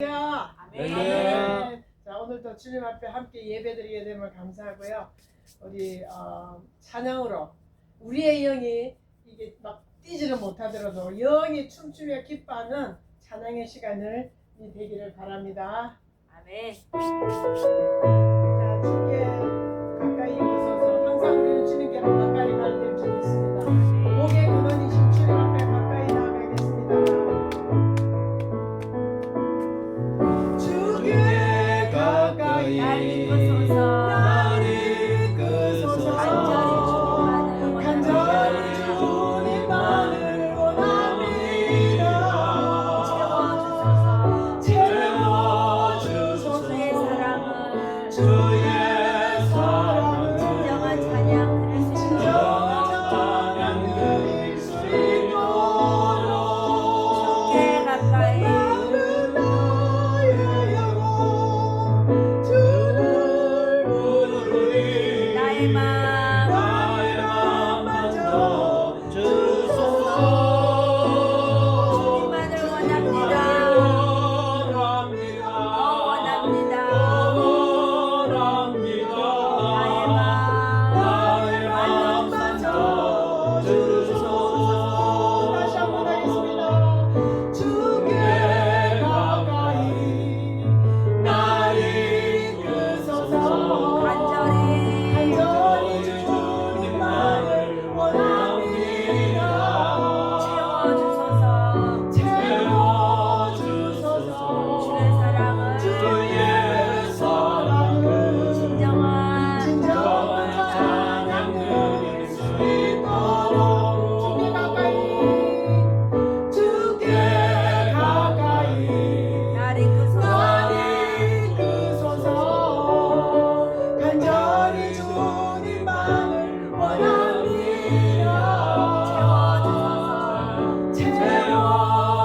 아멘. 자, 오늘도 주님 앞에 함께 예배드리게 되면 감사하고요. 우리 찬양으로 우리의 영이 이게 막 뛰지를 못하더라도 영이 춤추며 기뻐하는 찬양의 시간을 되기를 바랍니다. 아멘. 자, 주께 가까이 있어서 항상 우리는 주님께로 가까이 갈 줄 믿습니다. 목의 근원이신 주님 앞에 가까이 나아가겠습니다. 주께 가까이 날 이끄소서. 간절히 주님만을 원합니다. 채워주소서. 주의 사랑은 진정한 찬양 드릴 수 있도록 주께 가까이 나의 영혼 주를 부르리. 나의 마음 주님만을 원합니다. 더 원합니다. 나의 마음 다시 한번 하겠습니다. 주께 가까이 날 이끄소서. 간절히 주님만을 원합니다. 채워주소서. 주의 사랑은 진정한 찬양 드릴 수 있도록 주께 가까이 날 이끄소서. 이끄소서. 간절히 주님만을 원합니다.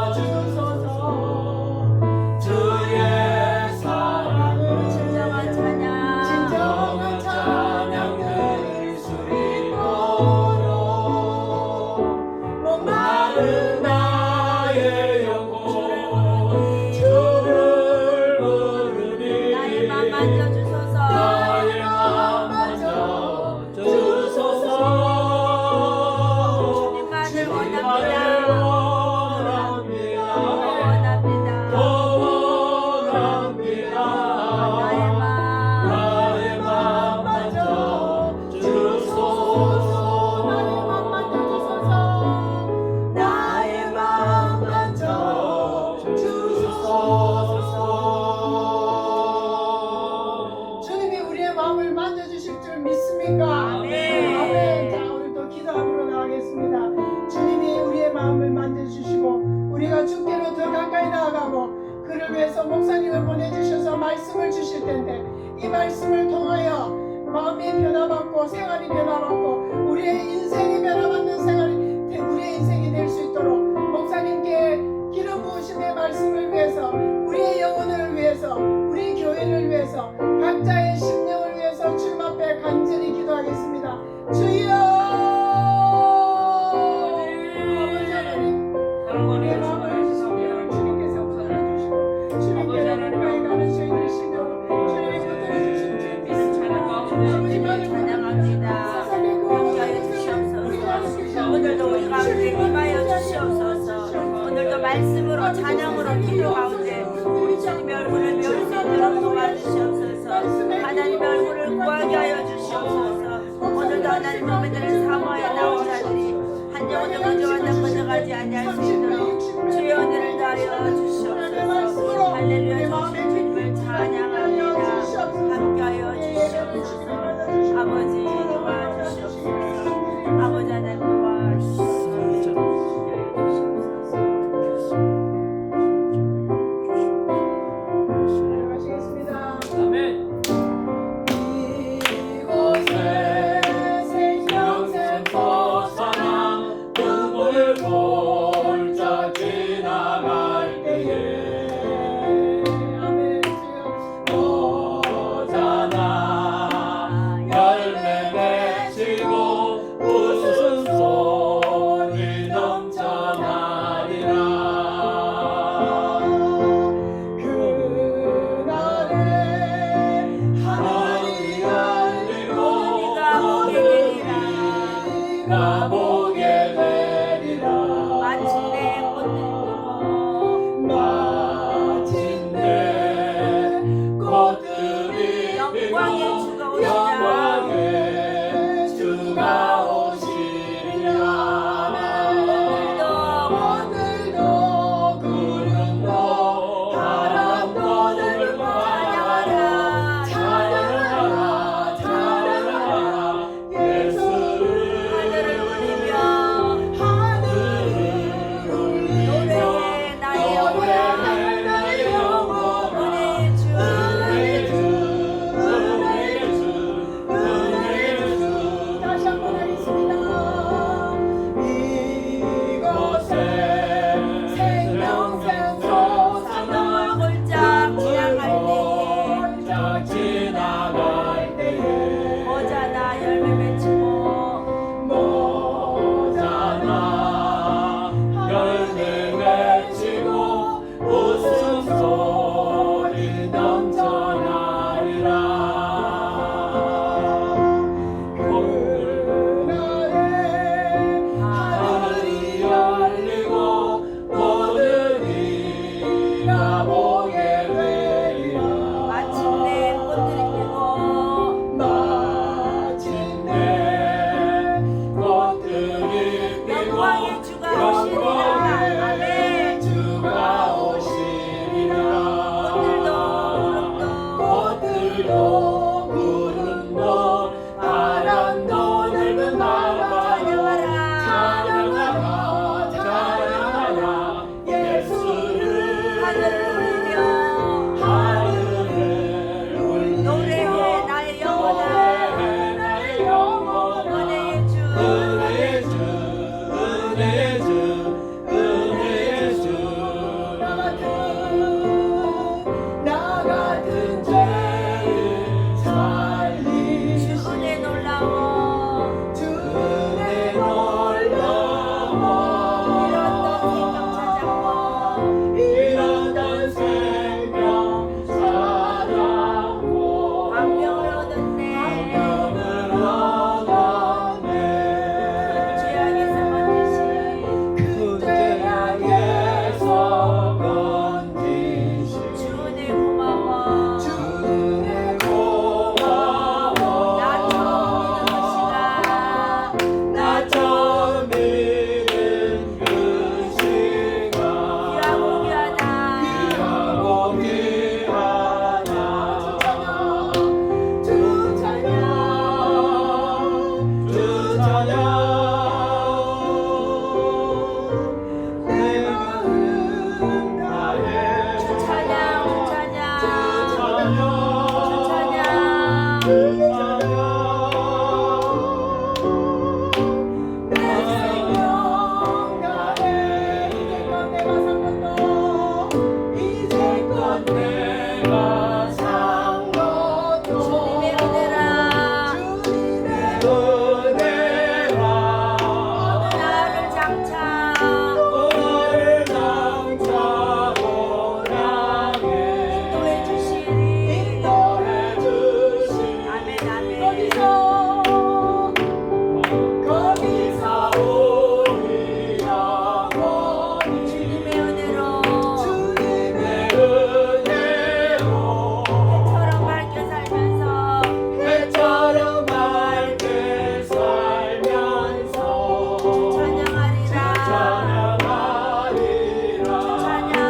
채워주소서. 주의 사랑은 진정한 찬양 드릴 수 있도록 목마른 나의 영혼 주를 부르니. 나의 맘 만져주소서. 나의 맘 만져주소서. 주님만을 원합니다. 더 원합니다. 나의 맘 나의 맘 만져주소서. 나의 맘 만져주소서. 주님이 우리의 마음을 만져주실 줄 믿습니까? 아멘. 아멘. 자, 오늘도 기도하러 나가겠습니다. 주님이 우리의 마음을 만져주시고 우리가 주께로 더 가까이 나아가고 그를 위해서 목사님을 보내주셔서 말씀을 주실 텐데 이 말씀을 통하여 마음이 변화받고 생활이 변화받고 우리의 인생이 변화받는 생활이 우리의 인생이 될 수 있도록 목사님께 기름 부으심의 말씀을 위해서 우리의 영혼을 위해서 우리 교회를 위해서 각자의 심령을 위해서 주님 앞에 간절히 기도하겠습니다. 주여 아버지 하나님 우리의 마음을 주님께서 받아주시고 주님께로 가까이 가는 저희들 심령을 주님이 붙들어주신 줄 믿습니다. 아버지만을 찬양합니다. 함께하여 주시옵소서. 오늘도 우리가 함께 임하여 주시옵소서. 오늘도 말씀으로 찬양으로 기도 가운데 우리 주님의 얼굴을 배울 수 있도록 도와주시옵소서. 하나님의 얼굴을 구하게 하여 주시옵소서. 오늘도 하나님 몸에들을 사모하여 나온 자들이 한 영혼도 거저하다 거저가지 아니할 수 있도록 주의 은혜를 다하여 주시옵소서. 할렐루야 주신 주님을 찬양합니다. 함께하여 주시옵소서. 아버지 도와주시옵소서. 아버지 하나님 도와주시옵소서. 하시겠습니다. 아멘. 이곳에 생명샘 솟아나 눈물 골짜 지나갈 때 내가 산 것도 주님의 은혜라 은혜라 나를 장차 너를 장차고 나게 인도해 주시리 인도해 주시 아멘 아멘 거기서 우리 영원히 주님의 은혜로 주님의 은혜로 해처럼 밝게 살면서 해처럼 밝게 살면서 찬양하리라 찬양하리라 찬양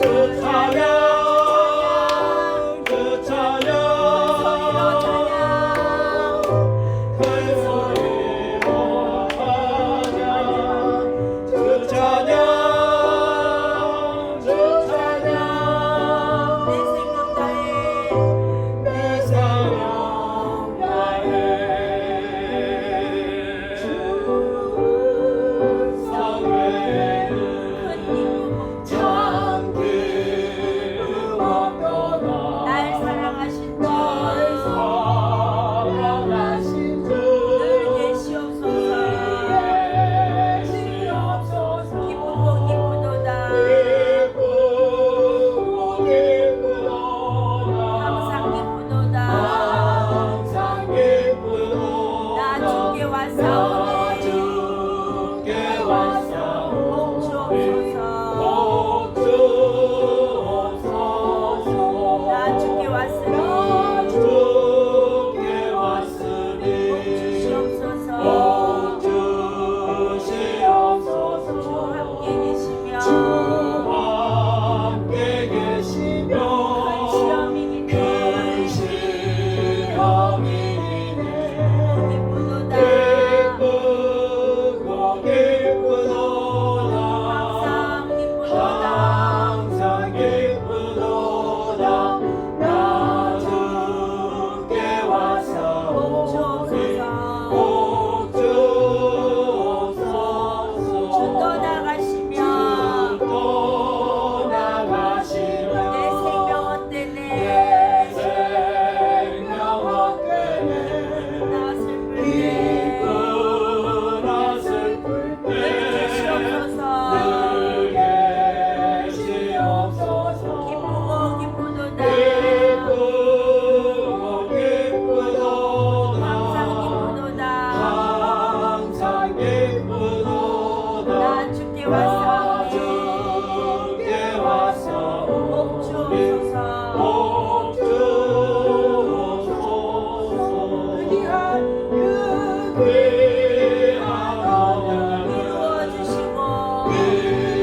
주 찬양 주 찬양 큰 소리로 찬양 주 찬양 주 찬양 내 생명 다해 내 생명 다해 주 성회는 큰 기쁨 참 기쁨 없도다 날 사랑하신 주 사랑하신 주 늘 계시옵소서 계시옵소서 기쁘고 기쁘도다 기쁘고 기쁘도다 항상 기쁘도다 항상 기쁘도다 나 주께 왔사오니 주께 왔사오니 복 주옵소서 복 주옵소서 나 주께 왔으니 주께 왔으니 주시옵소서 복 주시옵소서 주 함께 계시며 주 함께 계시며 시험이기네 큰 시험이네 기쁘도다 기쁘고 기쁘도다 항상 기쁘도다 항상 기쁘도다 나 주께 왔사오니 복 주옵소서 주 떠나가시며 주 떠나가시며 내 생명 헛되네 내 생명 헛되네 나 슬플 때 기쁘나 슬플 때 계시옵소서 늘 계시옵소서 기쁘고 기쁘도다 기쁘고 기쁘도다 항상 기쁘도다 항상 기쁘도다 나 주께 나 왔사오니 주께 왔사오니 복 주옵소서 복 주옵소서 귀한 그 귀한 언약을 이루어 주시고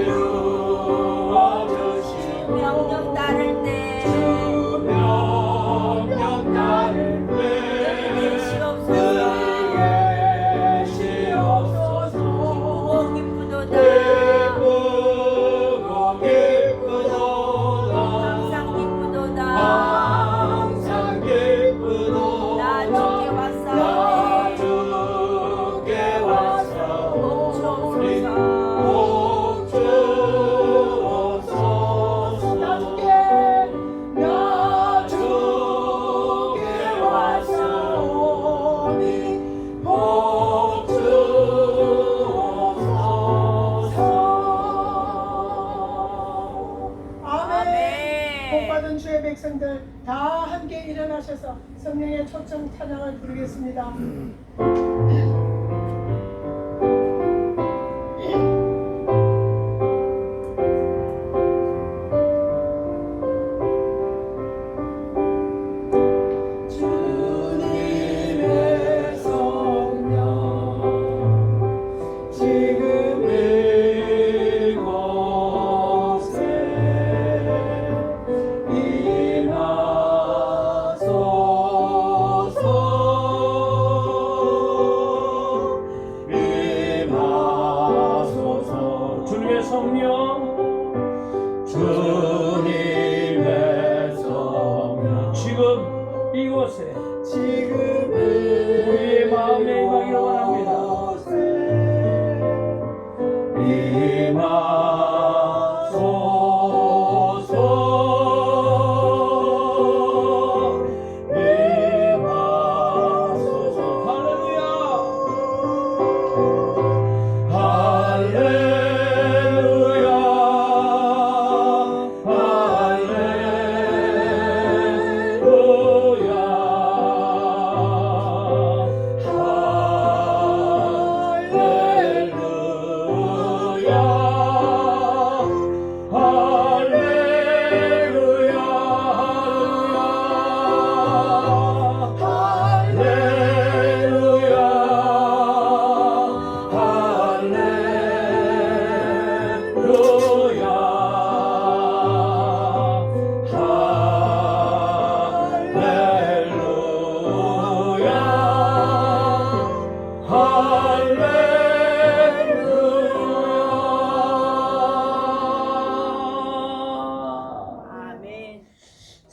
이루어 주시고 명령 따를 때 명령 따를 때 계시옵소서 계시옵소서 기쁘고 기쁘도다 기쁘고 기쁘도다 항상 기쁘도다 항상 기쁘도다 나 주께 나 왔사오니 주께 왔사오니 복 주옵소서 복 주옵소서 나 주께 왔사오니 복 주옵소서 아멘. 아멘 복받은 주의 백성들 다 함께 일어나셔서 성령의 초청 찬양을 부르겠습니다. 주님의 성령 지금 이곳에 임하소서 임하소서 주님의 성령 주님의 성령 지금 이곳에 지금 우리의 마음에 임하기를 원합니다. 임하소서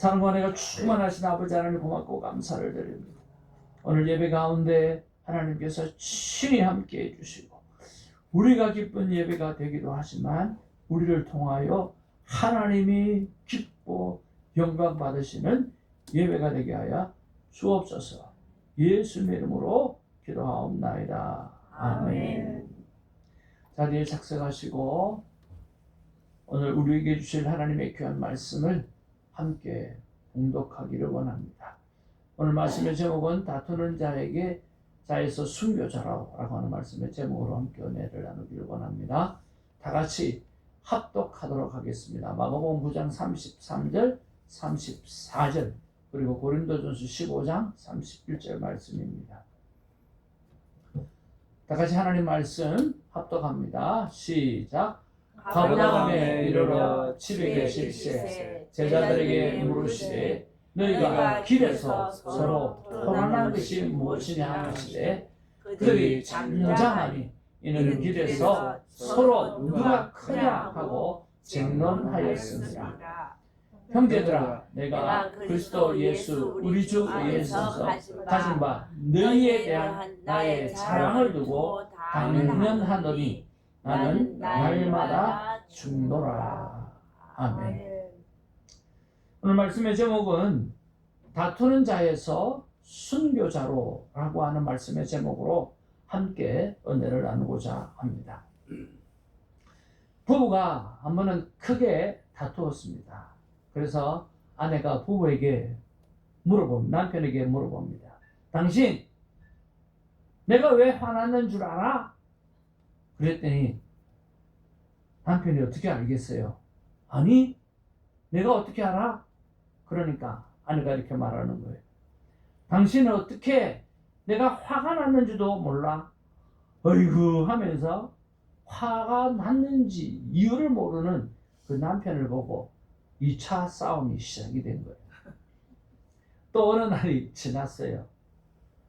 사랑과 은혜가 충만하신 아버지 하나님 고맙고 감사를 드립니다. 오늘 예배 가운데 하나님께서 친히 함께 해주시고 우리가 기쁜 예배가 되기도 하지만 우리를 통하여 하나님이 기뻐 영광 받으시는 예배가 되게 하여 주옵소서. 예수님의 이름으로 기도하옵나이다. 아멘. 자리에 착석하시고 오늘 우리에게 주실 하나님의 귀한 말씀을 함께 봉독하기를 원합니다. 오늘 말씀의 제목은 다투는 자에서 순교자라고 하는 말씀의 제목으로 함께 은혜를 나누기를 원합니다. 다 같이 합독하도록 하겠습니다. 마가복음 9장 33절, 34절 그리고 고린도전서 15장 31절 말씀입니다. 다 같이 하나님 말씀 합독합니다. 시작. 가버나움에 이르러 집에 계실새 제자들에게 물으시되 너희가 길에서 서로 토론한 것이 무엇이냐 하시되 그들이 잠잠하니 이는 길에서 서로 누가 크냐 하고 쟁론하였습니다. 형제들아 내가 그리스도 예수 우리 주 예수에서 가진 바 너희에 대한 나의 사랑을 두고 당면하노니 나는 날마다 죽노라. 아멘. 오늘 말씀의 제목은 다투는 자에서 순교자로 라고 하는 말씀의 제목으로 함께 은혜를 나누고자 합니다. 부부가 한 번은 크게 다투었습니다. 그래서 아내가 부부에게 남편에게 물어봅니다. 당신 내가 왜 화났는 줄 알아? 그랬더니 남편이 어떻게 알겠어요? 아니 내가 어떻게 알아? 그러니까 아내가 이렇게 말하는 거예요. 당신은 어떻게 내가 화가 났는지도 몰라? 어이구 하면서 화가 났는지 이유를 모르는 그 남편을 보고 2차 싸움이 시작이 된 거예요. 또 어느 날이 지났어요.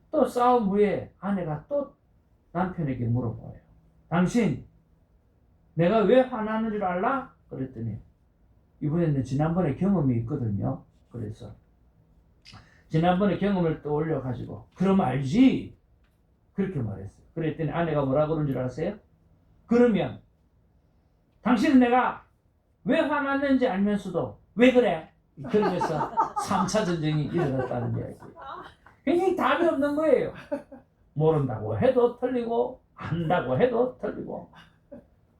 또 싸움 후에 아내가 또 남편에게 물어봐요. 당신 내가 왜 화나는 줄 알라? 그랬더니 이번에는 지난번에 경험이 있거든요. 그래서 지난번에 경험을 또 올려가지고 그럼 알지? 그렇게 말했어요. 그랬더니 아내가 뭐라 그런 줄 아세요? 그러면 당신은 내가 왜 화났는지 알면서도 왜 그래? 그러면서 3차 전쟁이 일어났다는 이야기예요. 굉장히 답이 없는 거예요. 모른다고 해도 틀리고 안다고 해도 틀리고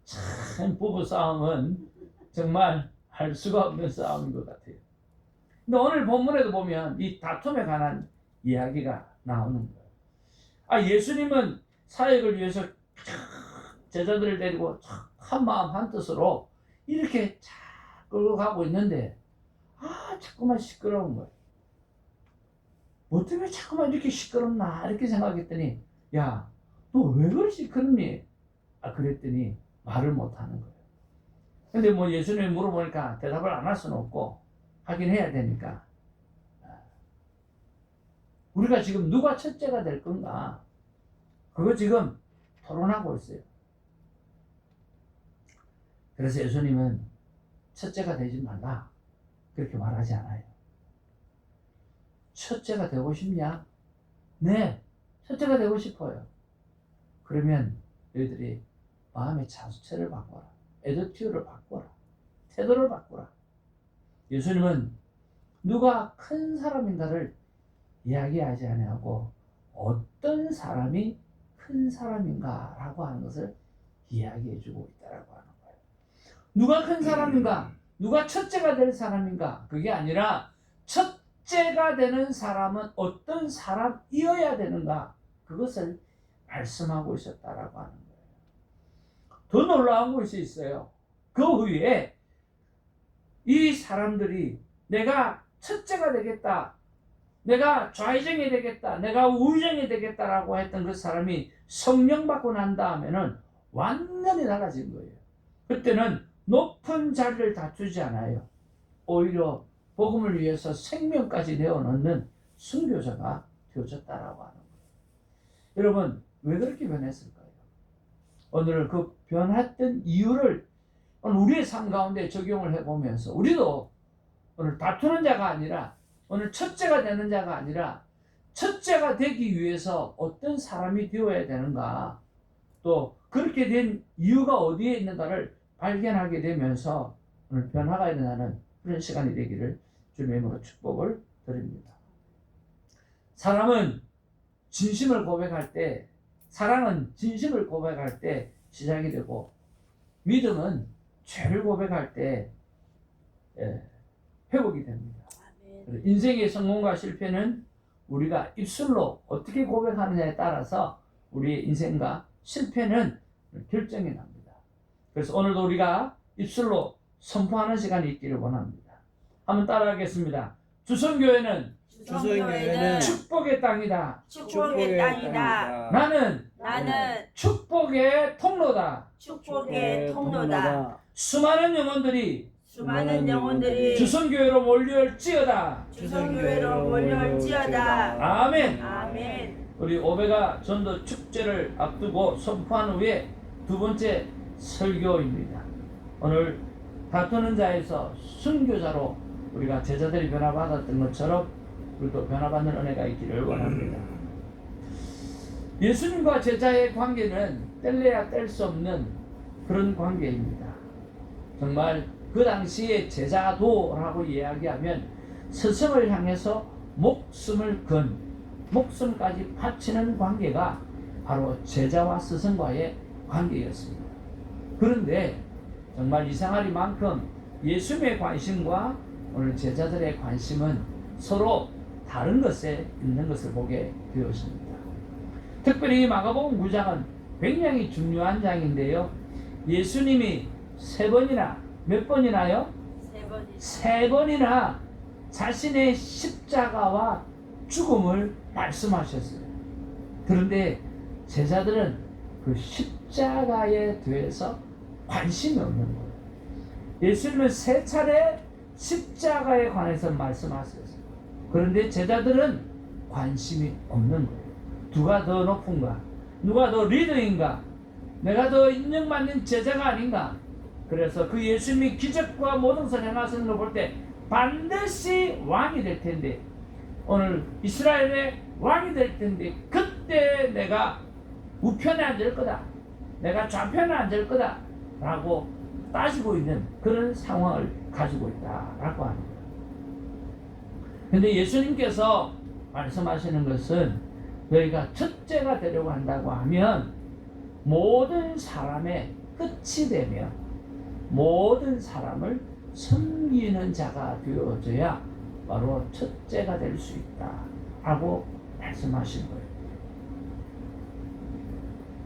참 부부싸움은 정말 할 수가 없는 싸움인 것 같아요. 근데 오늘 본문에도 보면 이 다툼에 관한 이야기가 나오는 거예요. 예수님은 사역을 위해서 제자들을 데리고 한 마음 한 뜻으로 이렇게 끌고 가고 있는데 자꾸만 시끄러운 거예요. 뭐 때문에 자꾸만 이렇게 시끄럽나 이렇게 생각했더니 야, 너 왜 그렇게 시끄럽니? 그랬더니 말을 못하는 거예요. 근데 뭐 예수님이 물어보니까 대답을 안 할 수는 없고 하긴 해야 되니까 우리가 지금 누가 첫째가 될 건가 그거 지금 토론하고 있어요. 그래서 예수님은 첫째가 되지 말라 그렇게 말하지 않아요. 첫째가 되고 싶냐? 네, 첫째가 되고 싶어요. 그러면 너희들이 마음의 자수체를 바꿔라. 애도티어를 바꿔라. 태도를 바꿔라. 예수님은 누가 큰 사람인가를 이야기하지 아니하고 어떤 사람이 큰 사람인가라고 하는 것을 이야기해주고 있다라고 하는 거예요. 누가 큰 사람인가? 누가 첫째가 될 사람인가? 그게 아니라 첫째가 되는 사람은 어떤 사람이어야 되는가? 그것을 말씀하고 있었다라고 하는 거예요. 더 놀라운 것이 있어요. 그 후에 이 사람들이 내가 첫째가 되겠다, 내가 좌의정이 되겠다, 내가 우의정이 되겠다라고 했던 그 사람이 성령 받고 난 다음에는 완전히 달라진 거예요. 그때는 높은 자리를 다투지 않아요. 오히려 복음을 위해서 생명까지 내어놓는 순교자가 되어졌다라고 하는 거예요. 여러분 왜 그렇게 변했을까요? 오늘 그 변했던 이유를 우리의 삶 가운데 적용을 해보면서 우리도 오늘 다투는 자가 아니라 오늘 첫째가 되는 자가 아니라 첫째가 되기 위해서 어떤 사람이 되어야 되는가, 또 그렇게 된 이유가 어디에 있는가를 발견하게 되면서 오늘 변화가 일어나는 그런 시간이 되기를 주님의 이름으로 축복을 드립니다. 사람은 진심을 고백할 때, 사랑은 진심을 고백할 때 시작이 되고, 믿음은 죄를 고백할 때 회복이 됩니다. 인생의 성공과 실패는 우리가 입술로 어떻게 고백하느냐에 따라서 우리의 인생과 실패는 결정이 납니다. 그래서 오늘도 우리가 입술로 선포하는 시간이 있기를 원합니다. 한번 따라하겠습니다. 주선교회는 주선교회는 축복의 땅이다. 축복의 땅이다. 나는 축복의 통로다. 축복의 통로다. 수많은 영혼들이 주선교회로 몰려올지어다. 주선교회로 몰려올지어다. 아멘. 아멘. 우리 오베가 전도 축제를 앞두고 선포한 후에 두 번째 설교입니다. 오늘 다투는 자에서 순교자로 우리가 제자들이 변화받았던 것처럼 우리도 변화받는 은혜가 있기를 원합니다. 예수님과 제자의 관계는 뗄래야 뗄 수 없는 그런 관계입니다. 정말 그 당시에 제자도라고 이야기하면 스승을 향해서 목숨까지 바치는 관계가 바로 제자와 스승과의 관계였습니다. 그런데 정말 이상하리만큼 예수님의 관심과 오늘 제자들의 관심은 서로 다른 것에 있는 것을 보게 되었습니다. 특별히 마가복음 9장은 굉장히 중요한 장인데요. 예수님이 몇 번이나요? 세 번이나 자신의 십자가와 죽음을 말씀하셨어요. 그런데 제자들은 그 십자가에 대해서 관심이 없는 거예요. 예수님은 3차례 십자가에 관해서 말씀하셨어요. 그런데 제자들은 관심이 없는 거예요. 누가 더 높은가? 누가 더 리더인가? 내가 더 인정받는 제자가 아닌가? 그래서 그 예수님이 기적과 모든 것을 행하시는 걸 볼 때 반드시 왕이 될 텐데, 오늘 이스라엘의 왕이 될 텐데, 그때 내가 우편에 앉을 거다, 내가 좌편에 앉을 거다 라고 따지고 있는 그런 상황을 가지고 있다라고 합니다. 그런데 예수님께서 말씀하시는 것은 너희가 첫째가 되려고 한다고 하면 모든 사람의 끝이 되며 모든 사람을 섬기는 자가 되어져야 바로 첫째가 될 수 있다 하고 말씀하신 거예요.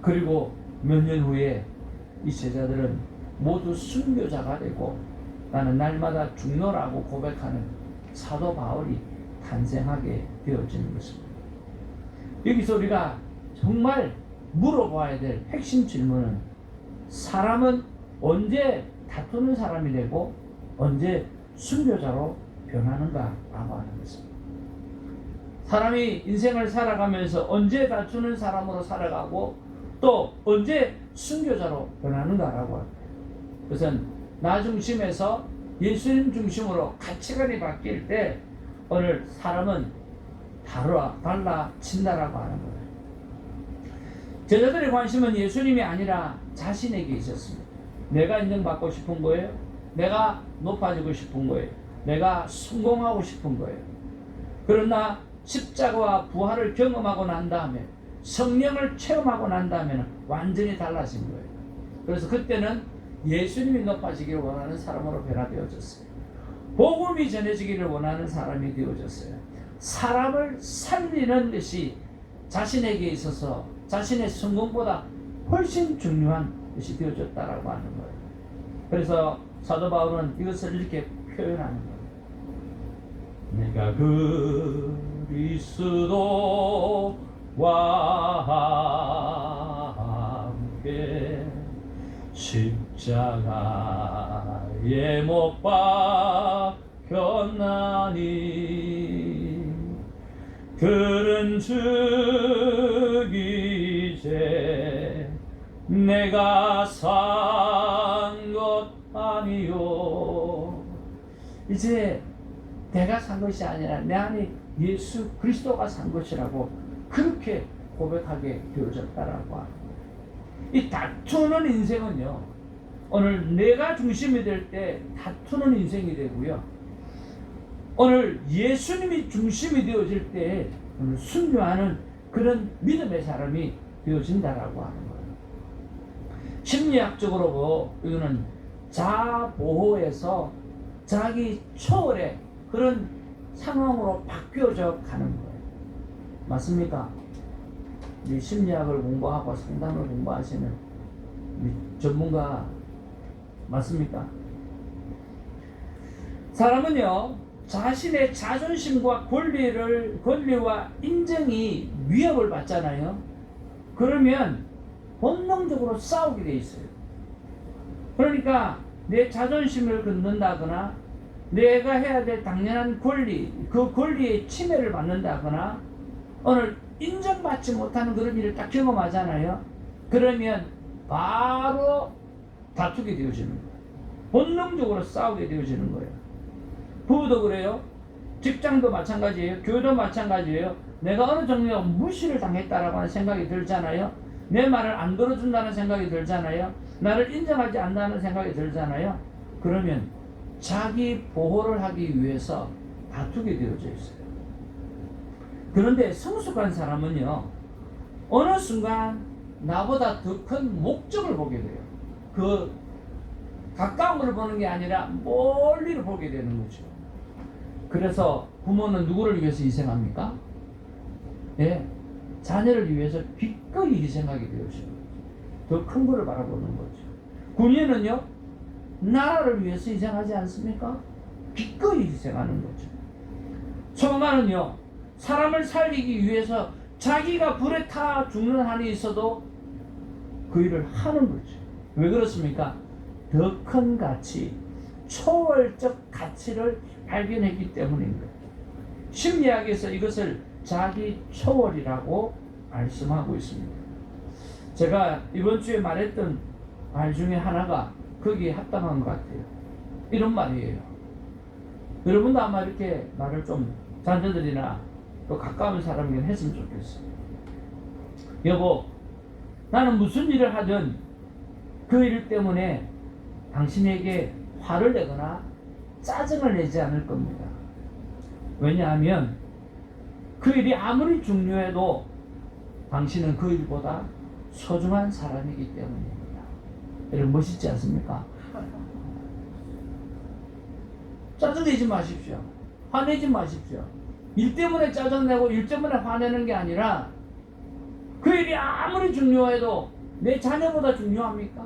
그리고 몇 년 후에 이 제자들은 모두 순교자가 되고 나는 날마다 죽노라고 고백하는 사도 바울이 탄생하게 되어지는 것입니다. 여기서 우리가 정말 물어봐야 될 핵심 질문은, 사람은 언제 다투는 사람이 되고 언제 순교자로 변하는가 라고 하는 것입니다. 사람이 인생을 살아가면서 언제 다투는 사람으로 살아가고 또 언제 순교자로 변하는가 라고 합니다. 그것은 나 중심에서 예수님 중심으로 가치관이 바뀔 때 오늘 사람은 달라진다라고 하는 거예요. 제자들의 관심은 예수님이 아니라 자신에게 있었습니다. 내가 인정받고 싶은 거예요. 내가 높아지고 싶은 거예요. 내가 성공하고 싶은 거예요. 그러나 십자가와 부활을 경험하고 난 다음에, 성령을 체험하고 난 다음에는 완전히 달라진 거예요. 그래서 그때는 예수님이 높아지기를 원하는 사람으로 변화되어졌어요. 복음이 전해지기를 원하는 사람이 되어졌어요. 사람을 살리는 것이 자신에게 있어서 자신의 성공보다 훨씬 중요한 것이 되어졌다라고 하는 거예요. 그래서 사도 바울은 이것을 이렇게 표현하는 거예요. 내가 그리스도와 함께 십자가에 못 박혔나니 그런즉 이제 내가 산 것 아니요. 이제 내가 산 것이 아니라 내 안에 예수 그리스도가 산 것이라고 그렇게 고백하게 되어졌다라고 합니다. 이 다투는 인생은요, 오늘 내가 중심이 될 때 다투는 인생이 되고요, 오늘 예수님이 중심이 되어질 때 오늘 순교하는 그런 믿음의 사람이 되어진다라고 하는 거예요. 심리학적으로 이거는 자보호에서 자기 초월의 그런 상황으로 바뀌어져 가는 거예요. 맞습니까? 이 심리학을 공부하고 상담을 공부하시는 전문가 맞습니까? 사람은요, 자신의 자존심과 권리와 인정이 위협을 받잖아요. 그러면 본능적으로 싸우게 돼 있어요. 그러니까 내 자존심을 긋는다거나 내가 해야 될 당연한 권리, 그 권리의 침해를 받는다거나 오늘 인정받지 못하는 그런 일을 딱 경험하잖아요. 그러면 바로 다투게 되어지는 거예요. 본능적으로 싸우게 되어지는 거예요. 부부도 그래요. 직장도 마찬가지예요. 교회도 마찬가지예요. 내가 어느 정도 무시를 당했다라고 하는 생각이 들잖아요. 내 말을 안 들어준다는 생각이 들잖아요. 나를 인정하지 않는다는 생각이 들잖아요. 그러면 자기 보호를 하기 위해서 다투게 되어져 있어요. 그런데 성숙한 사람은요, 어느 순간 나보다 더 큰 목적을 보게 돼요. 그 가까운 걸 보는 게 아니라 멀리를 보게 되는 거죠. 그래서 부모는 누구를 위해서 희생합니까? 예, 자녀를 위해서 기꺼이 희생하게 되어져요. 더 큰 거를 바라보는 거죠. 군인은요, 나라를 위해서 희생하지 않습니까? 기꺼이 희생하는 거죠. 소방관은요, 사람을 살리기 위해서 자기가 불에 타 죽는 한이 있어도 그 일을 하는 거죠. 왜 그렇습니까? 더 큰 가치, 초월적 가치를 발견했기 때문인 거예요. 심리학에서 이것을 자기 초월이라고 말씀하고 있습니다. 제가 이번 주에 말했던 말 중에 하나가 거기에 합당한 것 같아요. 이런 말이에요. 여러분도 아마 이렇게 말을 좀 자녀들이나 또 가까운 사람에게 했으면 좋겠어요. 여보, 나는 무슨 일을 하든 그 일 때문에 당신에게 화를 내거나 짜증을 내지 않을 겁니다. 왜냐하면 그 일이 아무리 중요해도 당신은 그 일보다 소중한 사람이기 때문입니다. 여러분 멋있지 않습니까? 짜증내지 마십시오. 화내지 마십시오. 일 때문에 짜증내고 일 때문에 화내는 게 아니라 그 일이 아무리 중요해도 내 자녀보다 중요합니까?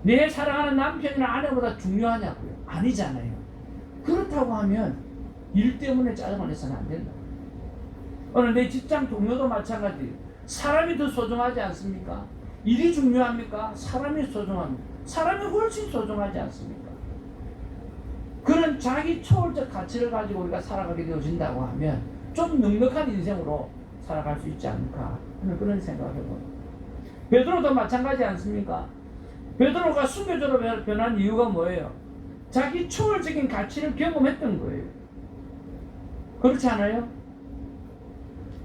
내 사랑하는 남편이나 아내보다 중요하냐고요? 아니잖아요. 그렇다고 하면 일 때문에 짜증을 내서는 안 된다. 오늘 내 직장 동료도 마찬가지예요. 사람이 더 소중하지 않습니까? 일이 중요합니까? 사람이 소중합니다. 사람이 훨씬 소중하지 않습니까? 그런 자기 초월적 가치를 가지고 우리가 살아가게 되어진다고 하면 좀 넉넉한 인생으로 살아갈 수 있지 않을까 하는 그런 생각을 해봅니다. 베드로도 마찬가지 않습니까? 베드로가 순교자로 변한 이유가 뭐예요? 자기 초월적인 가치를 경험했던 거예요. 그렇지 않아요?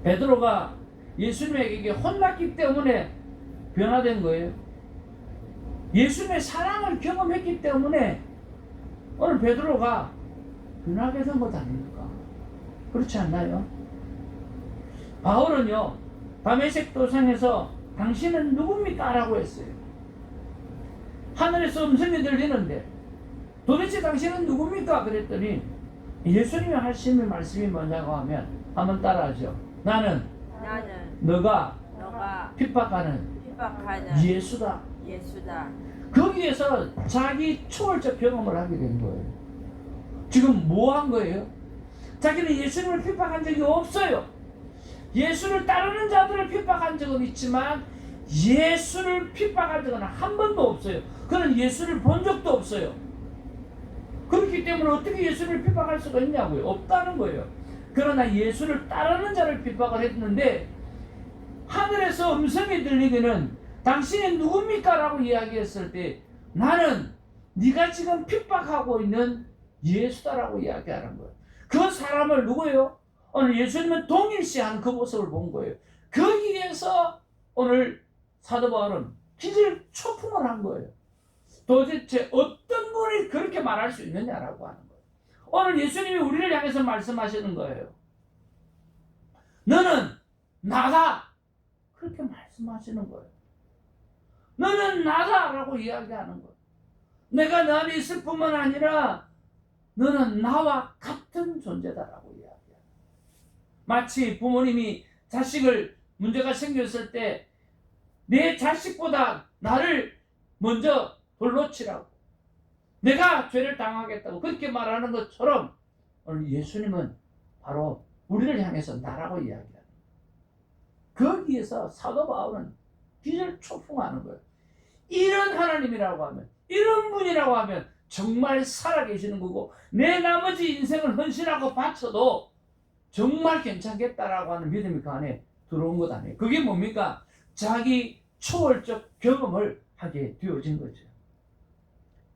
베드로가 예수님에게 혼났기 때문에 변화된 거예요. 예수님의 사랑을 경험했기 때문에 오늘 베드로가 변하게 된 것 아닙니까? 그렇지 않나요? 바울은요, 다메섹 도상에서 당신은 누굽니까? 라고 했어요. 하늘에서 음성이 들리는데 도대체 당신은 누굽니까? 그랬더니 예수님이 하시는 말씀이 뭐냐고 하면 한번 따라하죠. 나는 너가 핍박하는 예수다. 거기에서 자기 초월적 경험을 하게 된 거예요. 지금 뭐 한 거예요? 자기는 예수님을 핍박한 적이 없어요. 예수를 따르는 자들을 핍박한 적은 있지만 예수를 핍박한 적은 한 번도 없어요. 그는 예수를 본 적도 없어요. 그렇기 때문에 어떻게 예수를 핍박할 수가 있냐고요? 없다는 거예요. 그러나 예수를 따르는 자를 핍박을 했는데 하늘에서 음성이 들리기는 당신이 누굽니까? 라고 이야기했을 때 나는 네가 지금 핍박하고 있는 예수다라고 이야기하는 거예요. 그 사람을 누구예요? 오늘 예수님은 동일시한 그 모습을 본 거예요. 거기에서 오늘 사도 바울은 기절초풍을 한 거예요. 도대체 어떤 분이 그렇게 말할 수 있느냐라고 하는 거예요. 오늘 예수님이 우리를 향해서 말씀하시는 거예요. 너는 나다. 그렇게 말씀하시는 거예요. 너는 나다라고 이야기하는 거예요. 내가 너 안에 있을 뿐만 아니라 너는 나와 같은 존재다라고 이야기해요. 마치 부모님이 자식을 문제가 생겼을 때 내 자식보다 나를 먼저 돌로 치라고, 내가 죄를 당하겠다고 그렇게 말하는 것처럼 오늘 예수님은 바로 우리를 향해서 나라고 이야기하는 거예요. 거기에서 사도 바울은 기절초풍하는 거예요. 이런 하나님이라고 하면, 이런 분이라고 하면 정말 살아계시는 거고 내 나머지 인생을 헌신하고 바쳐도 정말 괜찮겠다라고 하는 믿음이 그 안에 들어온 것 아니에요. 그게 뭡니까? 자기 초월적 경험을 하게 되어진 거죠.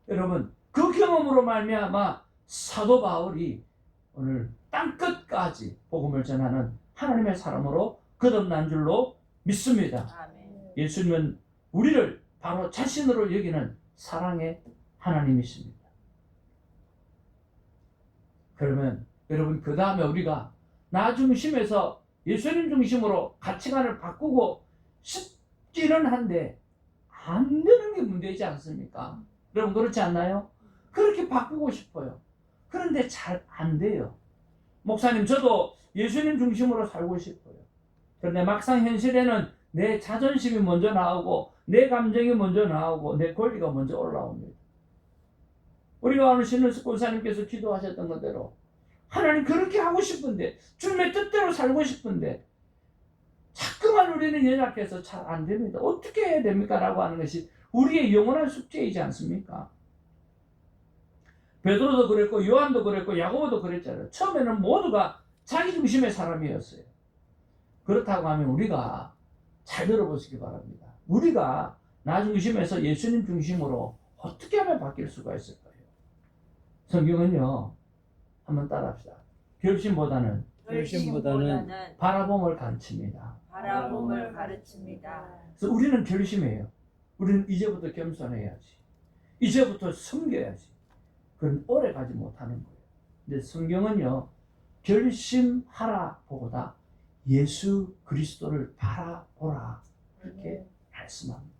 여러분, 그 경험으로 말미암아 사도 바울이 오늘 땅끝까지 복음을 전하는 하나님의 사람으로 거듭난 줄로 믿습니다. 아멘. 예수님은 우리를 바로 자신으로 여기는 사랑의 하나님이십니다. 그러면 여러분, 그 다음에 우리가 나 중심에서 예수님 중심으로 가치관을 바꾸고 싶기는 한데 안 되는 게 문제이지 않습니까? 여러분, 그렇지 않나요? 그렇게 바꾸고 싶어요. 그런데 잘 안 돼요. 목사님, 저도 예수님 중심으로 살고 싶어요. 그런데 막상 현실에는 내 자존심이 먼저 나오고 내 감정이 먼저 나오고 내 권리가 먼저 올라옵니다. 우리가 오늘 신은숙 권사님께서 기도하셨던 것대로 하나님 그렇게 하고 싶은데, 주님의 뜻대로 살고 싶은데 자꾸만 우리는 연약해서 잘 안 됩니다. 어떻게 해야 됩니까? 라고 하는 것이 우리의 영원한 숙제이지 않습니까? 베드로도 그랬고 요한도 그랬고 야고보도 그랬잖아요. 처음에는 모두가 자기 중심의 사람이었어요. 그렇다고 하면 우리가 잘 들어보시기 바랍니다. 우리가 나 중심에서 예수님 중심으로 어떻게 하면 바뀔 수가 있을까요? 성경은요, 한번 따라합시다. 결심보다는 바라봄을 가르칩니다. 바라봄을 가르칩니다. 그래서 우리는 결심해요. 우리는 이제부터 겸손해야지, 이제부터 섬겨야지. 그건 오래 가지 못하는 거예요. 근데 성경은요, 결심하라 보다 예수 그리스도를 바라보라 그렇게 말씀합니다.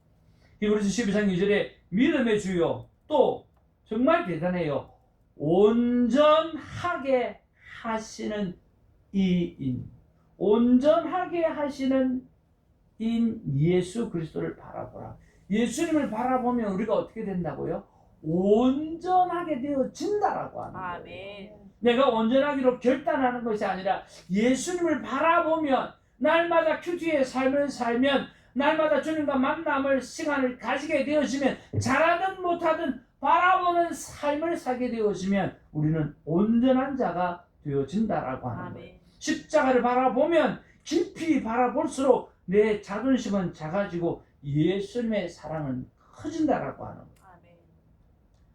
히브리서 12장 2절에 믿음의 주요, 또 정말 대단해요, 온전하게 하시는 이인, 온전하게 하시는 인 예수 그리스도를 바라보라. 예수님을 바라보면 우리가 어떻게 된다고요? 온전하게 되어진다라고 하는 거예요. 아멘. 내가 온전하기로 결단하는 것이 아니라 예수님을 바라보면, 날마다 큐티의 삶을 살면, 날마다 주님과 만남을 시간을 가지게 되어지면, 잘하든 못하든 바라보는 삶을 살게 되어지면 우리는 온전한 자가 되어진다라고 하는 거예요. 아멘. 십자가를 바라보면 깊이 바라볼수록 내 자존심은 작아지고 예수님의 사랑은 커진다라고 하는 거예요. 아멘.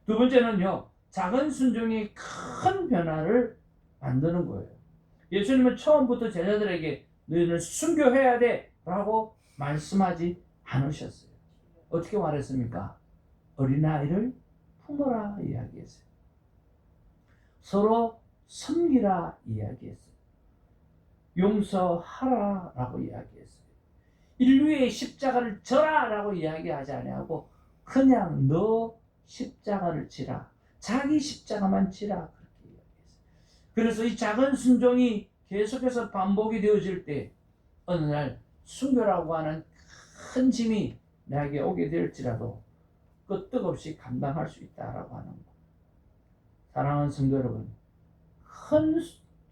두 번째는요, 작은 순종이 큰 변화를 만드는 거예요. 예수님은 처음부터 제자들에게 너희는 순교해야 돼 라고 말씀하지 않으셨어요. 어떻게 말했습니까? 어린아이를 품어라 이야기했어요. 서로 섬기라 이야기했어요. 용서하라 라고 이야기했어요. 인류의 십자가를 져라 라고 이야기하지 아니하고 그냥 너 십자가를 지라, 자기 십자가만 지라 그렇게 이야기했어요. 그래서 이 작은 순종이 계속해서 반복이 되어질 때 어느 날 순교라고 하는 큰 짐이 나에게 오게 될지라도 끄떡없이 감당할 수 있다라고 하는 것. 사랑하는 성도 여러분, 큰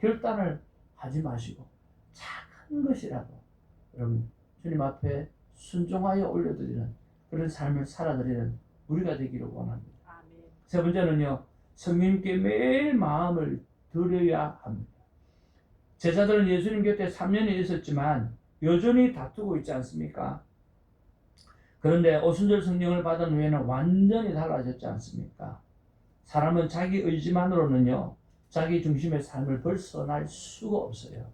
결단을 하지 마시고 작은 것이라도 여러분 주님 앞에 순종하여 올려드리는 그런 삶을 살아드리는 우리가 되기를 원합니다. 아멘. 세 번째는요, 성령님께 매일 마음을 드려야 합니다. 제자들은 예수님 곁에 3년이 있었지만 여전히 다투고 있지 않습니까? 그런데 오순절 성령을 받은 후에는 완전히 달라졌지 않습니까? 사람은 자기 의지만으로는요, 자기 중심의 삶을 벗어날 수가 없어요.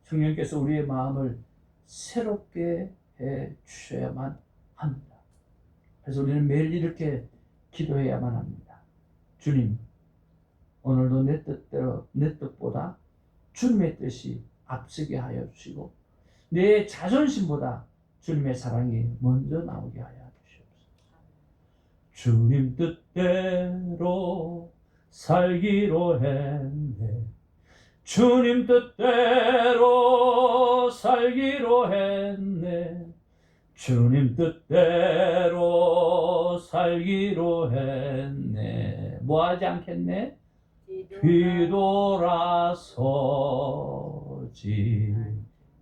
성령께서 우리의 마음을 새롭게 해 주셔야만 합니다. 그래서 우리는 매일 이렇게 기도해야만 합니다. 주님, 오늘도 내 뜻대로, 내 뜻보다 주님의 뜻이 앞서게 하여 주시고, 내 자존심보다 주님의 사랑이 먼저 나오게 하여 주시옵소서. 주님 뜻대로 살기로 했네. 주님 뜻대로 살기로 했네. 주님 뜻대로 살기로 했네. 뭐하지 않겠네? 뒤돌아서지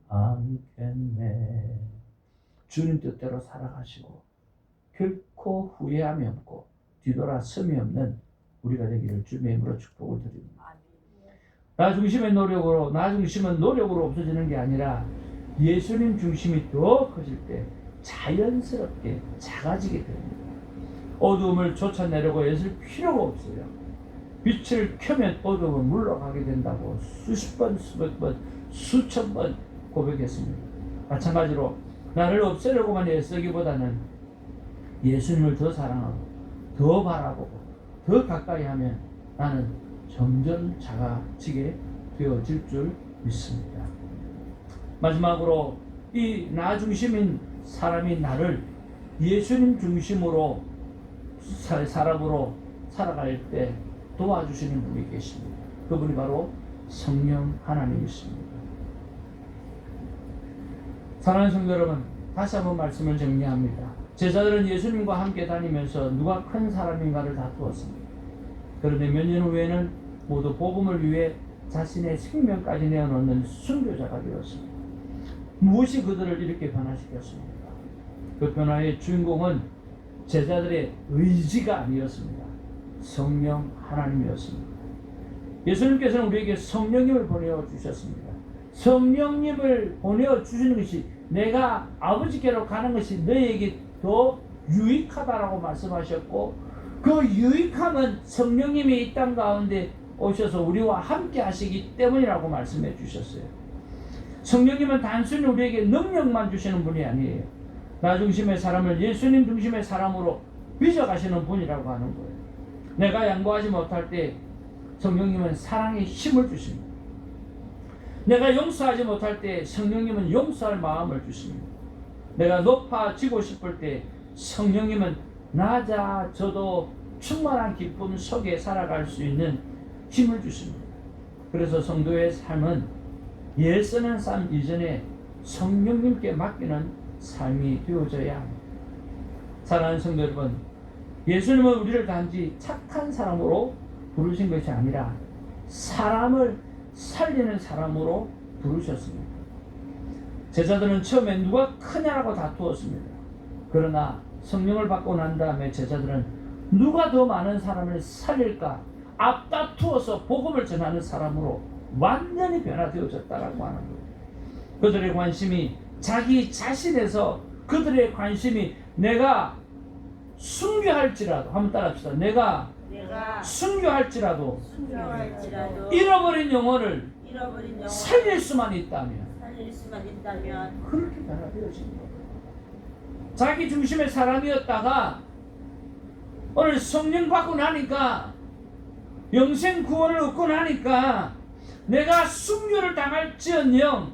않겠네. 주님 뜻대로 살아가시고 결코 후회함이 없고 뒤돌아섬이 없는 우리가 되기를 주님의 이름으로 축복을 드립니다. 나 중심의 노력으로, 나 중심은 노력으로 없어지는 게 아니라 예수님 중심이 더 커질 때 자연스럽게 작아지게 됩니다. 어두움을 쫓아내려고 애쓸 필요가 없어요. 빛을 켜면 어두움은 물러가게 된다고 수십 번, 수백 번, 수천 번 고백했습니다. 마찬가지로 나를 없애려고만 애쓰기보다는 예수님을 더 사랑하고 더 바라보고 더 가까이 하면 나는 점점 작아지게 되어질 줄 믿습니다. 마지막으로 이 나 중심인 사람이 나를 예수님 중심으로 사람으로 살아갈 때 도와주시는 분이 계십니다. 그분이 바로 성령 하나님이십니다. 사랑하는 성도 여러분, 다시 한번 말씀을 정리합니다. 제자들은 예수님과 함께 다니면서 누가 큰 사람인가를 다투었습니다. 그런데 몇 년 후에는 모두 복음을 위해 자신의 생명까지 내어놓는 순교자가 되었습니다. 무엇이 그들을 이렇게 변화시켰습니까? 그 변화의 주인공은 제자들의 의지가 아니었습니다. 성령 하나님이었습니다. 예수님께서는 우리에게 성령님을 보내주셨습니다. 성령님을 보내주시는 것이 내가 아버지께로 가는 것이 너희에게 더 유익하다라고 말씀하셨고, 그 유익함은 성령님이 이 땅 가운데 오셔서 우리와 함께 하시기 때문이라고 말씀해 주셨어요. 성령님은 단순히 우리에게 능력만 주시는 분이 아니에요. 나 중심의 사람을 예수님 중심의 사람으로 빚어가시는 분이라고 하는 거예요. 내가 양보하지 못할 때 성령님은 사랑의 힘을 주십니다. 내가 용서하지 못할 때 성령님은 용서할 마음을 주십니다. 내가 높아지고 싶을 때 성령님은 낮아져도 충만한 기쁨 속에 살아갈 수 있는 힘을 주십니다. 그래서 성도의 삶은 예쓰는 삶 이전에 성령님께 맡기는 삶이 되어져야 합니다. 사랑하는 성도 여러분, 예수님은 우리를 단지 착한 사람으로 부르신 것이 아니라 사람을 살리는 사람으로 부르셨습니다. 제자들은 처음에 누가 크냐라고 다투었습니다. 그러나 성령을 받고 난 다음에 제자들은 누가 더 많은 사람을 살릴까 앞다투어서 복음을 전하는 사람으로 완전히 변화되어졌다라고 하는 거예요. 그들의 관심이 자기 자신에서 그들의 관심이 내가 순교할지라도, 한번 따라합시다. 내가 순교할지라도 잃어버린 영혼을 살릴 수만 있다면 그렇게 변화되어진 거예요. 자기 중심의 사람이었다가 오늘 성령 받고 나니까 영생 구원을 얻고 나니까 내가 순교를 당할지언정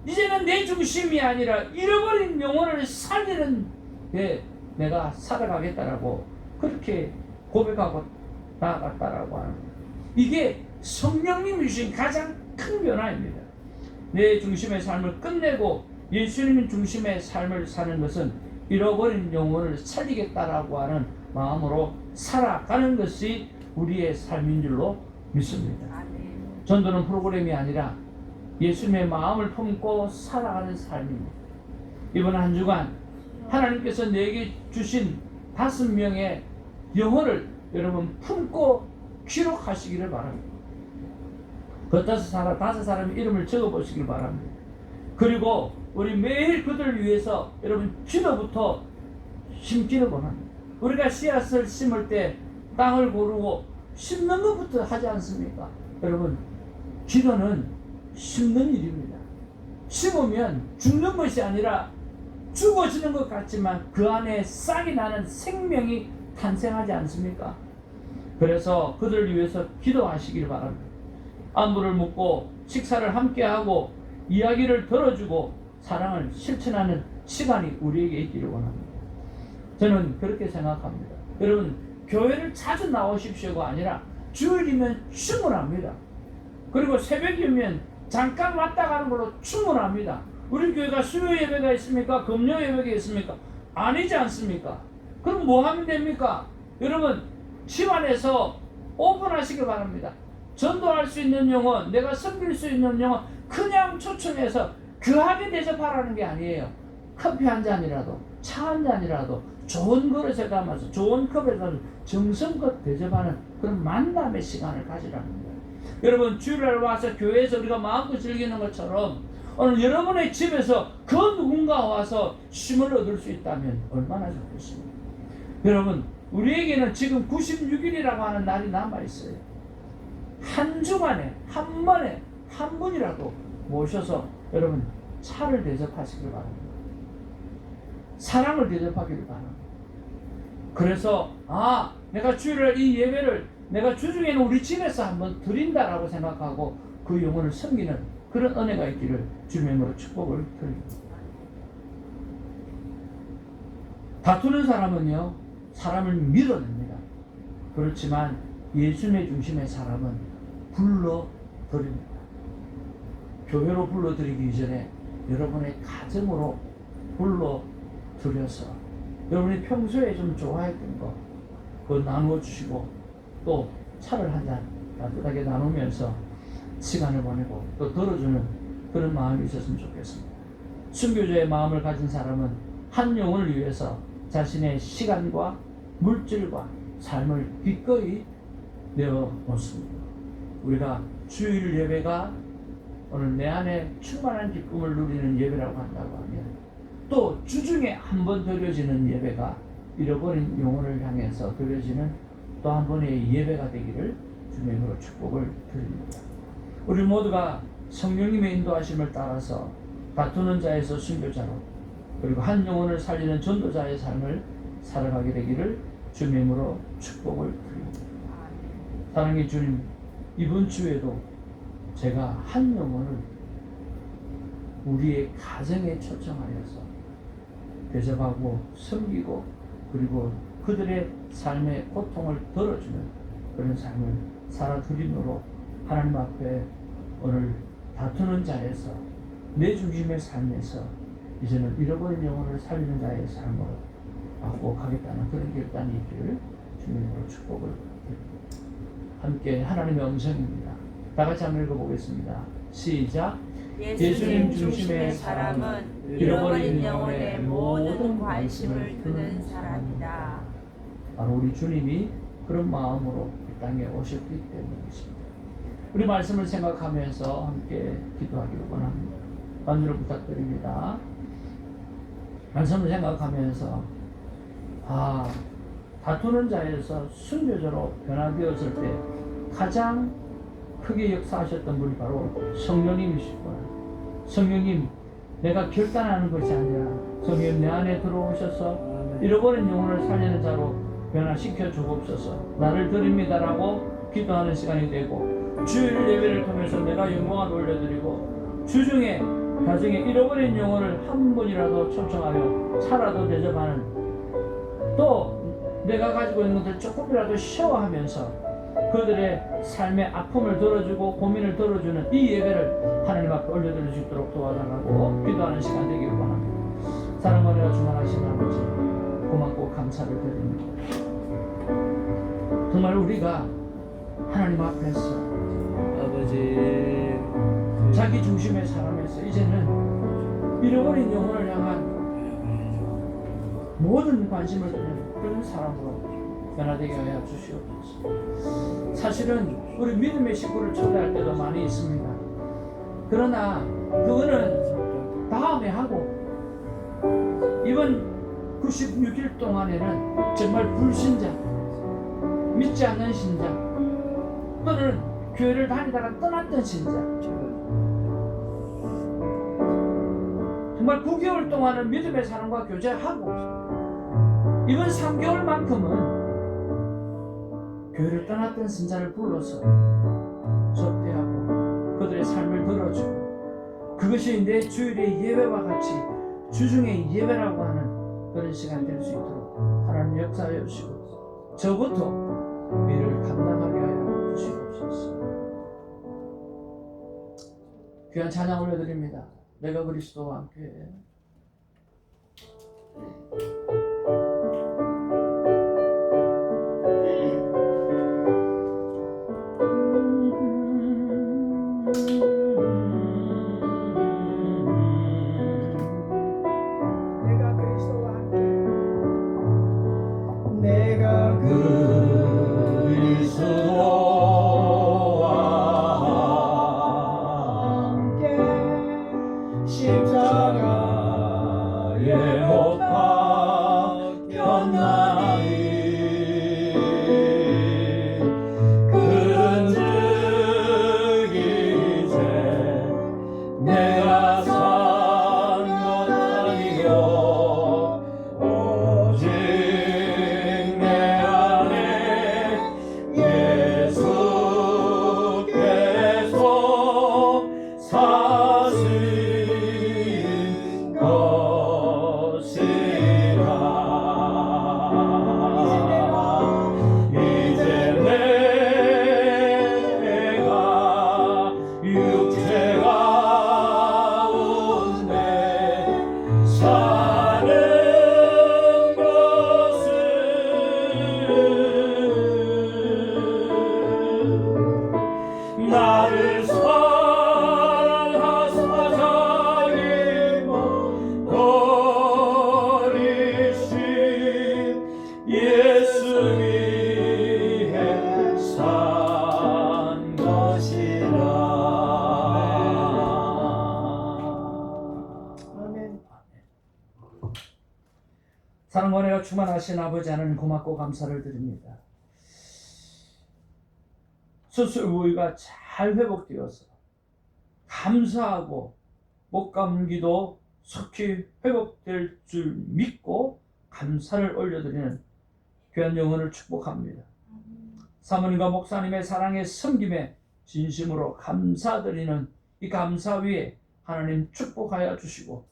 이제는 내 중심이 아니라 잃어버린 영혼을 살리는 데 내가 살아가겠다라고 그렇게 고백하고 나아갔다라고 하는 거예요. 이게 성령님이 주신 가장 큰 변화입니다. 내 중심의 삶을 끝내고 예수님 중심의 삶을 사는 것은 잃어버린 영혼을 살리겠다라고 하는 마음으로 살아가는 것이 우리의 삶인 줄로 믿습니다. 전도는 프로그램이 아니라 예수님의 마음을 품고 살아가는 삶입니다. 이번 한 주간 하나님께서 내게 주신 5명의 영혼을 여러분 품고 기록하시기를 바랍니다. 그 5사람의 이름을 적어보시길 바랍니다. 그리고 우리 매일 그들을 위해서 여러분 기도부터 심기를 원합니다. 우리가 씨앗을 심을 때 땅을 고르고 심는 것부터 하지 않습니까? 여러분, 기도는 심는 일입니다. 심으면 죽는 것이 아니라 죽어지는 것 같지만 그 안에 싹이 나는 생명이 탄생하지 않습니까? 그래서 그들을 위해서 기도하시길 바랍니다. 안부를 묻고 식사를 함께하고 이야기를 들어주고 사랑을 실천하는 시간이 우리에게 있기를 원합니다. 저는 그렇게 생각합니다. 여러분, 교회를 자주 나오십시오가 아니라 주일이면 충분합니다. 그리고 새벽이면 잠깐 왔다 가는 걸로 충분합니다. 우리 교회가 수요 예배가 있습니까? 금요 예배가 있습니까? 아니지 않습니까? 그럼 뭐 하면 됩니까? 여러분, 집안에서 오픈하시길 바랍니다. 전도할 수 있는 영혼, 내가 섬길 수 있는 영혼 그냥 초청해서 귀하게 대접하라는 게 아니에요. 커피 한 잔이라도, 차 한 잔이라도 좋은 그릇에 담아서 좋은 컵에 담아서 정성껏 대접하는 그런 만남의 시간을 가지라는 거예요. 여러분, 주일날 와서 교회에서 우리가 마음껏 즐기는 것처럼 오늘 여러분의 집에서 그 누군가 와서 쉼을 얻을 수 있다면 얼마나 좋겠습니까? 여러분, 우리에게는 지금 96일이라고 하는 날이 남아있어요. 한 주간에 한 번에 한 분이라도 모셔서 여러분 차를 대접하시길 바랍니다. 사랑을 대접하기를 바랍니다. 그래서 내가 주일날 이 예배를 내가 주중에는 우리 집에서 한번 드린다라고 생각하고 그 영혼을 섬기는 그런 은혜가 있기를 주님의 이름으로 축복을 드립니다. 다투는 사람은요, 사람을 밀어냅니다. 그렇지만 예수님의 중심의 사람은 불러드립니다. 교회로 불러드리기 이전에 여러분의 가정으로 불러드려서 여러분이 평소에 좀 좋아했던 거 그거 나누어 주시고 또 차를 한 잔 따뜻하게 나누면서 시간을 보내고 또 들어주는 그런 마음이 있었으면 좋겠습니다. 순교자의 마음을 가진 사람은 한 영혼을 위해서 자신의 시간과 물질과 삶을 기꺼이 내어 놓습니다. 우리가 주일 예배가 오늘 내 안에 충만한 기쁨을 누리는 예배라고 한다고 하면 또 주중에 한 번 드려지는 예배가 잃어버린 영혼을 향해서 드려지는 또 한 번의 예배가 되기를 주님의 이름으로 축복을 드립니다. 우리 모두가 성령님의 인도하심을 따라서 다투는 자에서 순교자로 그리고 한 영혼을 살리는 전도자의 삶을 살아가게 되기를 주님의 이름으로 축복을 드립니다. 사랑의 주님, 이번 주에도 제가 한 영혼을 우리의 가정에 초청하여서 대접하고 섬기고 그리고 그들의 삶의 고통을 덜어주는 그런 삶을 살아드림으로 하나님 앞에 오늘 다투는 자에서 내 중심의 삶에서 이제는 잃어버린 영혼을 살리는 자의 삶으로 바꾸어 가겠다는 그런 결단이 있기를 주님으로 축복을 드립니다. 함께 하나님의 음성입니다. 다 같이 한번 읽어보겠습니다. 시작. 예수님 중심의 사람은 잃어버린 영혼의 모든 관심을 두는 사람이다. 바로 우리 주님이 그런 마음으로 이 땅에 오셨기 때문이십니다. 우리 말씀을 생각하면서 함께 기도하기를 원합니다. 간절히 부탁드립니다. 말씀을 생각하면서 다투는 자에서 순교자로 변화되었을 때 가장 크게 역사하셨던 분이 바로 성령님이시구나. 성령님, 내가 결단하는 것이 아니라 성령 내 안에 들어오셔서 잃어버린 영혼을 살리는 자로 변화시켜 주옵소서. 나를 드립니다라고 기도하는 시간이 되고 주일 예배를 통해서 내가 영광을 올려드리고 주중에 가정에 잃어버린 영혼을 한 분이라도 초청하여 차라도 대접하는 또 내가 가지고 있는 것들 조금이라도 쉐어하면서 그들의 삶의 아픔을 덜어주고 고민을 덜어주는 이 예배를 하나님 앞에 올려드릴 수 있도록 도와달라고 기도하는 시간 되기를 원합니다. 사랑하며 주만하신 아버지, 고맙고 감사를 드립니다. 정말 우리가 하나님 앞에서 아버지 자기 중심의 사람에서 이제는 잃어버린 영혼을 향한 모든 관심을 두는 그런 사람으로 변화되게 하여 주시옵소서. 사실은 우리 믿음의 식구를 초대할 때도 많이 있습니다. 그러나 그거는 다음에 하고 이번 96일 동안에는 정말 불신자 믿지 않는 신자 또는 교회를 다니다가 떠났던 신자 정말 9개월 동안은 믿음의 사람과 교제하고 이번 3개월만큼은 교회를 떠났던 신자를 불러서 접대하고 그들의 삶을 들어주고 그것이 내 주일의 예배와 같이 주중의 예배라고 하는 그런 시간이 될 수 있도록 하나님 역사하여 주시고 저부터 이를 감당하게 하여 주시옵소서. 귀한 찬양 올려드립니다. 내가 그리스도와 함께. 내가 그리스도와 함께. 내가 그리스도와 함께 십자가에 못 박혔나니 그런즉 이제 내가 산 것 아니요 오직 내 안에 예수께서 사신 것이라. 이제 내가 육체 가운데 사는 것은 나를 사랑하사 자기 몸 버리신 예수 위해 산 것이라. 아멘. 사랑과 은혜가 충만하신 아버지 하나님 고맙고 감사를 드립니다. 수술 부위가 잘 회복되어서 감사하고 목 감기도 속히 회복될 줄 믿고 감사를 올려드리는 귀한 영혼을 축복합니다. 사모님과 목사님의 사랑의 섬김에 진심으로 감사드리는 이 감사 위에 하나님 축복하여 주시고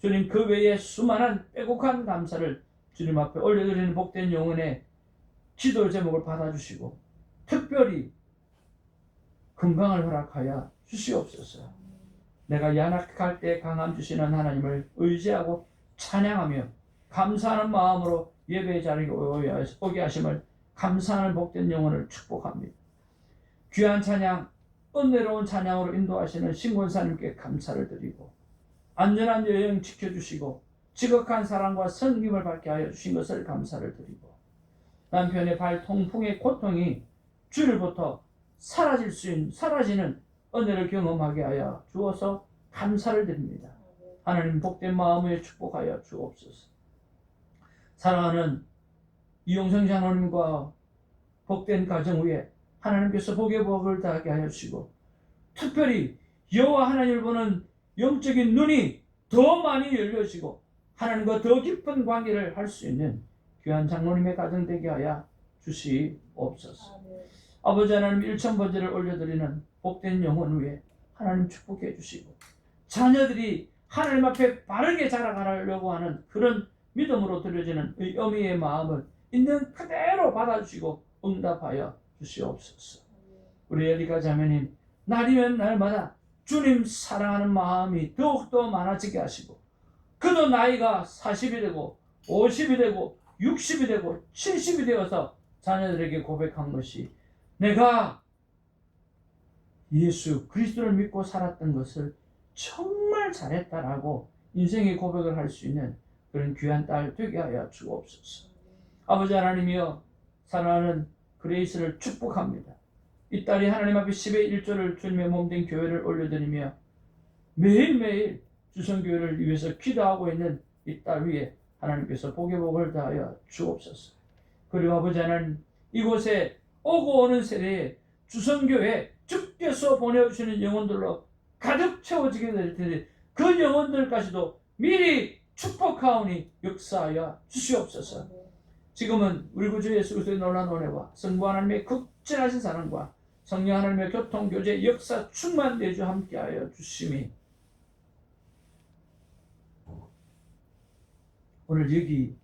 주님 그 외에 수많은 빼곡한 감사를 주님 앞에 올려드리는 복된 영혼의 기도 제목을 받아주시고 특별히 건강을 허락하여 주시옵소서. 내가 연약할 때 강함 주시는 하나님을 의지하고 찬양하며 감사하는 마음으로 예배의 자리에 오게 하심을 감사하는 복된 영혼을 축복합니다. 귀한 찬양, 은혜로운 찬양으로 인도하시는 신권사님께 감사를 드리고 안전한 여행 지켜주시고 지극한 사랑과 섬김을 받게 하여 주신 것을 감사를 드리고 남편의 발 통풍의 고통이 주일부터 사라지는 은혜를 경험하게 하여 주어서 감사를 드립니다. 하나님 복된 마음에 축복하여 주옵소서. 사랑하는 이용성 장로님과 복된 가정 위에 하나님께서 복의 복을 다하게 하여 주시고 특별히 여호와 하나님을 보는 영적인 눈이 더 많이 열려지고 하나님과 더 깊은 관계를 할 수 있는 귀한 장로님의 가정 되게 하여 주시옵소서. 아버지 하나님 일천번제를 올려드리는 복된 영혼 위에 하나님 축복해 주시고 자녀들이 하나님 앞에 바르게 자라가려고 하는 그런 믿음으로 드려지는 이 어미의 마음을 있는 그대로 받아주시고 응답하여 주시옵소서. 우리 엘리가 자매님 날이면 날마다 주님 사랑하는 마음이 더욱더 많아지게 하시고 그도 나이가 40이 되고 50이 되고 60이 되고 70이 되어서 자녀들에게 고백한 것이 내가 예수 그리스도를 믿고 살았던 것을 정말 잘했다라고 인생의 고백을 할 수 있는 그런 귀한 딸 되게 하여 주옵소서. 아버지 하나님이여 사랑하는 그레이스를 축복합니다. 이 딸이 하나님 앞에 10의 1조를 주님의 몸된 교회를 올려드리며 매일매일 주선교회를 위해서 기도하고 있는 이 딸 위에 하나님께서 복의 복을 다하여 주옵소서. 그리고 아버지 하나님 이곳에 오고 오는 세대에 주선교회 주께서 보내주시는 영혼들로 가득 채워지게 될 텐데 그 영혼들까지도 미리 축복하오니 역사하여 주시옵소서. 지금은 우리 구주 예수 그리스도의 놀라운 은혜와 성부 하나님의 극진하신 사랑과 성령 하나님의 교통, 교제, 역사 충만 내주 함께하여 주심이 오늘 여기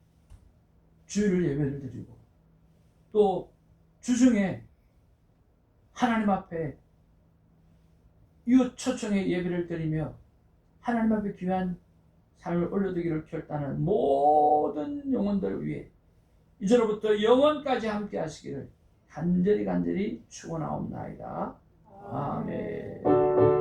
주일 예배를 드리고 또 주중에 하나님 앞에 이웃 초청의 예배를 드리며 하나님 앞에 귀한 삶을 올려드리기를 결단하는 모든 영혼들을 위해 이제로부터 영원까지 함께 하시기를 간절히 축원하옵나이다. 아멘.